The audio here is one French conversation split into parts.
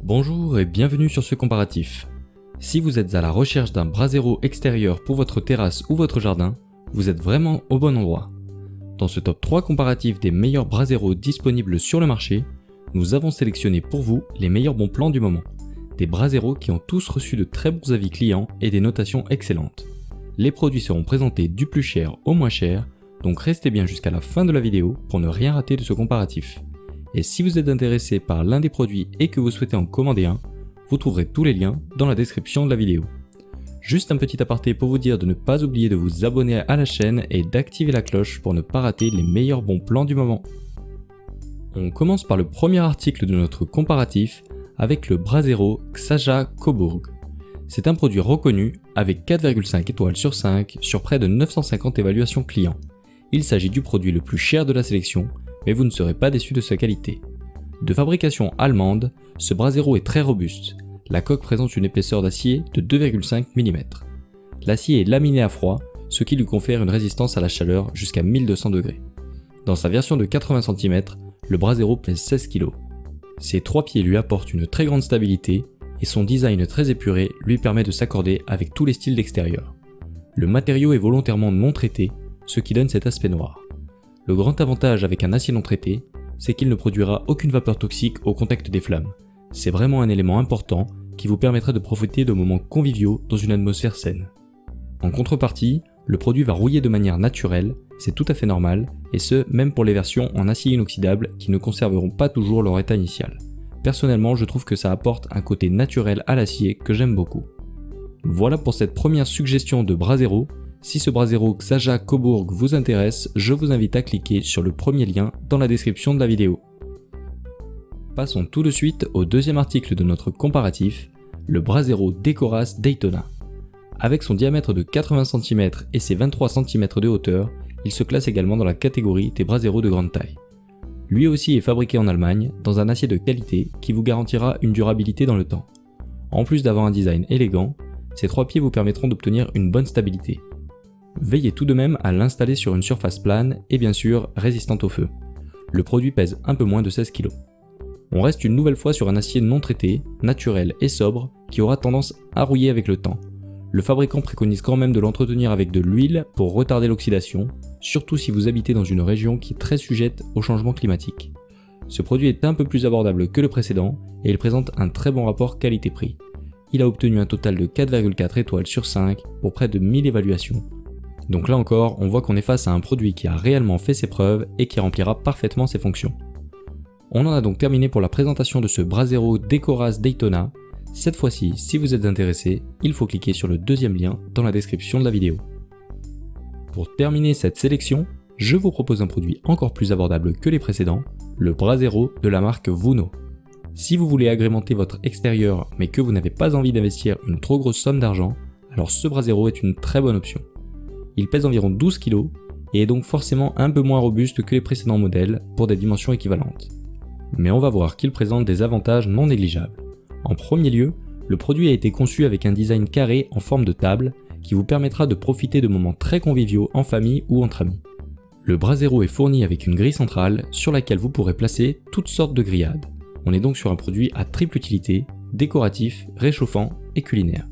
Bonjour et bienvenue sur ce comparatif. Si vous êtes à la recherche d'un brasero extérieur pour votre terrasse ou votre jardin, vous êtes vraiment au bon endroit. Dans ce top 3 comparatif des meilleurs braseros disponibles sur le marché, nous avons sélectionné pour vous les meilleurs bons plans du moment. Des braseros qui ont tous reçu de très bons avis clients et des notations excellentes. Les produits seront présentés du plus cher au moins cher, donc restez bien jusqu'à la fin de la vidéo pour ne rien rater de ce comparatif. Et si vous êtes intéressé par l'un des produits et que vous souhaitez en commander un, vous trouverez tous les liens dans la description de la vidéo. Juste un petit aparté pour vous dire de ne pas oublier de vous abonner à la chaîne et d'activer la cloche pour ne pas rater les meilleurs bons plans du moment. On commence par le premier article de notre comparatif avec le brasero Xaja Coburg. C'est un produit reconnu avec 4,5 étoiles sur 5 sur près de 950 évaluations clients. Il s'agit du produit le plus cher de la sélection, mais vous ne serez pas déçu de sa qualité. De fabrication allemande, ce brasero est très robuste. La coque présente une épaisseur d'acier de 2,5 mm. L'acier est laminé à froid, ce qui lui confère une résistance à la chaleur jusqu'à 1200 degrés. Dans sa version de 80 cm, le brasero pèse 16 kg. Ses 3 pieds lui apportent une très grande stabilité et son design très épuré lui permet de s'accorder avec tous les styles d'extérieur. Le matériau est volontairement non traité, ce qui donne cet aspect noir. Le grand avantage avec un acier non traité, c'est qu'il ne produira aucune vapeur toxique au contact des flammes. C'est vraiment un élément important qui vous permettra de profiter de moments conviviaux dans une atmosphère saine. En contrepartie, le produit va rouiller de manière naturelle, c'est tout à fait normal, et ce, même pour les versions en acier inoxydable qui ne conserveront pas toujours leur état initial. Personnellement, je trouve que ça apporte un côté naturel à l'acier que j'aime beaucoup. Voilà pour cette première suggestion de brasero. Si ce brasero Xaja Coburg vous intéresse, je vous invite à cliquer sur le premier lien dans la description de la vidéo. Passons tout de suite au deuxième article de notre comparatif, le brasero Decoras Daytona. Avec son diamètre de 80 cm et ses 23 cm de hauteur, il se classe également dans la catégorie des braseros de grande taille. Lui aussi est fabriqué en Allemagne, dans un acier de qualité qui vous garantira une durabilité dans le temps. En plus d'avoir un design élégant, ces 3 pieds vous permettront d'obtenir une bonne stabilité. Veillez tout de même à l'installer sur une surface plane et bien sûr résistante au feu. Le produit pèse un peu moins de 16 kg. On reste une nouvelle fois sur un acier non traité, naturel et sobre qui aura tendance à rouiller avec le temps. Le fabricant préconise quand même de l'entretenir avec de l'huile pour retarder l'oxydation, surtout si vous habitez dans une région qui est très sujette au changement climatique. Ce produit est un peu plus abordable que le précédent et il présente un très bon rapport qualité-prix. Il a obtenu un total de 4,4 étoiles sur 5 pour près de 1000 évaluations. Donc là encore, on voit qu'on est face à un produit qui a réellement fait ses preuves et qui remplira parfaitement ses fonctions. On en a donc terminé pour la présentation de ce brasero Decoras Daytona. Cette fois-ci, si vous êtes intéressé, il faut cliquer sur le deuxième lien dans la description de la vidéo. Pour terminer cette sélection, je vous propose un produit encore plus abordable que les précédents, le brasero de la marque Vuno. Si vous voulez agrémenter votre extérieur mais que vous n'avez pas envie d'investir une trop grosse somme d'argent, alors ce brasero est une très bonne option. Il pèse environ 12 kg et est donc forcément un peu moins robuste que les précédents modèles pour des dimensions équivalentes. Mais on va voir qu'il présente des avantages non négligeables. En premier lieu, le produit a été conçu avec un design carré en forme de table qui vous permettra de profiter de moments très conviviaux en famille ou entre amis. Le brasero est fourni avec une grille centrale sur laquelle vous pourrez placer toutes sortes de grillades. On est donc sur un produit à triple utilité, décoratif, réchauffant et culinaire.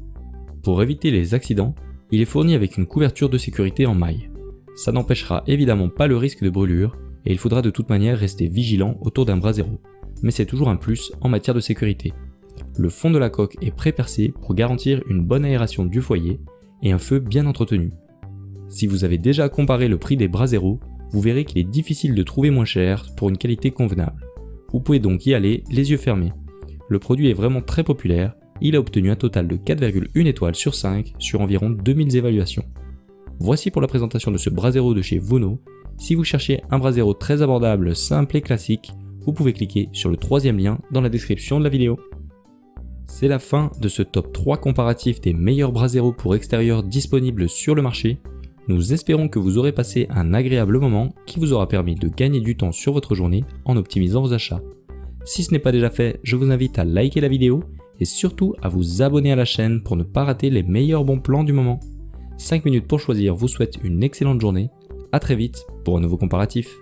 Pour éviter les accidents, il est fourni avec une couverture de sécurité en maille. Ça n'empêchera évidemment pas le risque de brûlure et il faudra de toute manière rester vigilant autour d'un brasero, mais c'est toujours un plus en matière de sécurité. Le fond de la coque est pré-percé pour garantir une bonne aération du foyer et un feu bien entretenu. Si vous avez déjà comparé le prix des braseros, vous verrez qu'il est difficile de trouver moins cher pour une qualité convenable. Vous pouvez donc y aller les yeux fermés. Le produit est vraiment très populaire. Il a obtenu un total de 4,1 étoiles sur 5 sur environ 2000 évaluations. Voici pour la présentation de ce brasero de chez Vuno. Si vous cherchez un brasero très abordable, simple et classique, vous pouvez cliquer sur le troisième lien dans la description de la vidéo. C'est la fin de ce top 3 comparatif des meilleurs braseros pour extérieur disponibles sur le marché. Nous espérons que vous aurez passé un agréable moment qui vous aura permis de gagner du temps sur votre journée en optimisant vos achats. Si ce n'est pas déjà fait, je vous invite à liker la vidéo et surtout à vous abonner à la chaîne pour ne pas rater les meilleurs bons plans du moment. 5 minutes pour choisir vous souhaite une excellente journée. À très vite pour un nouveau comparatif.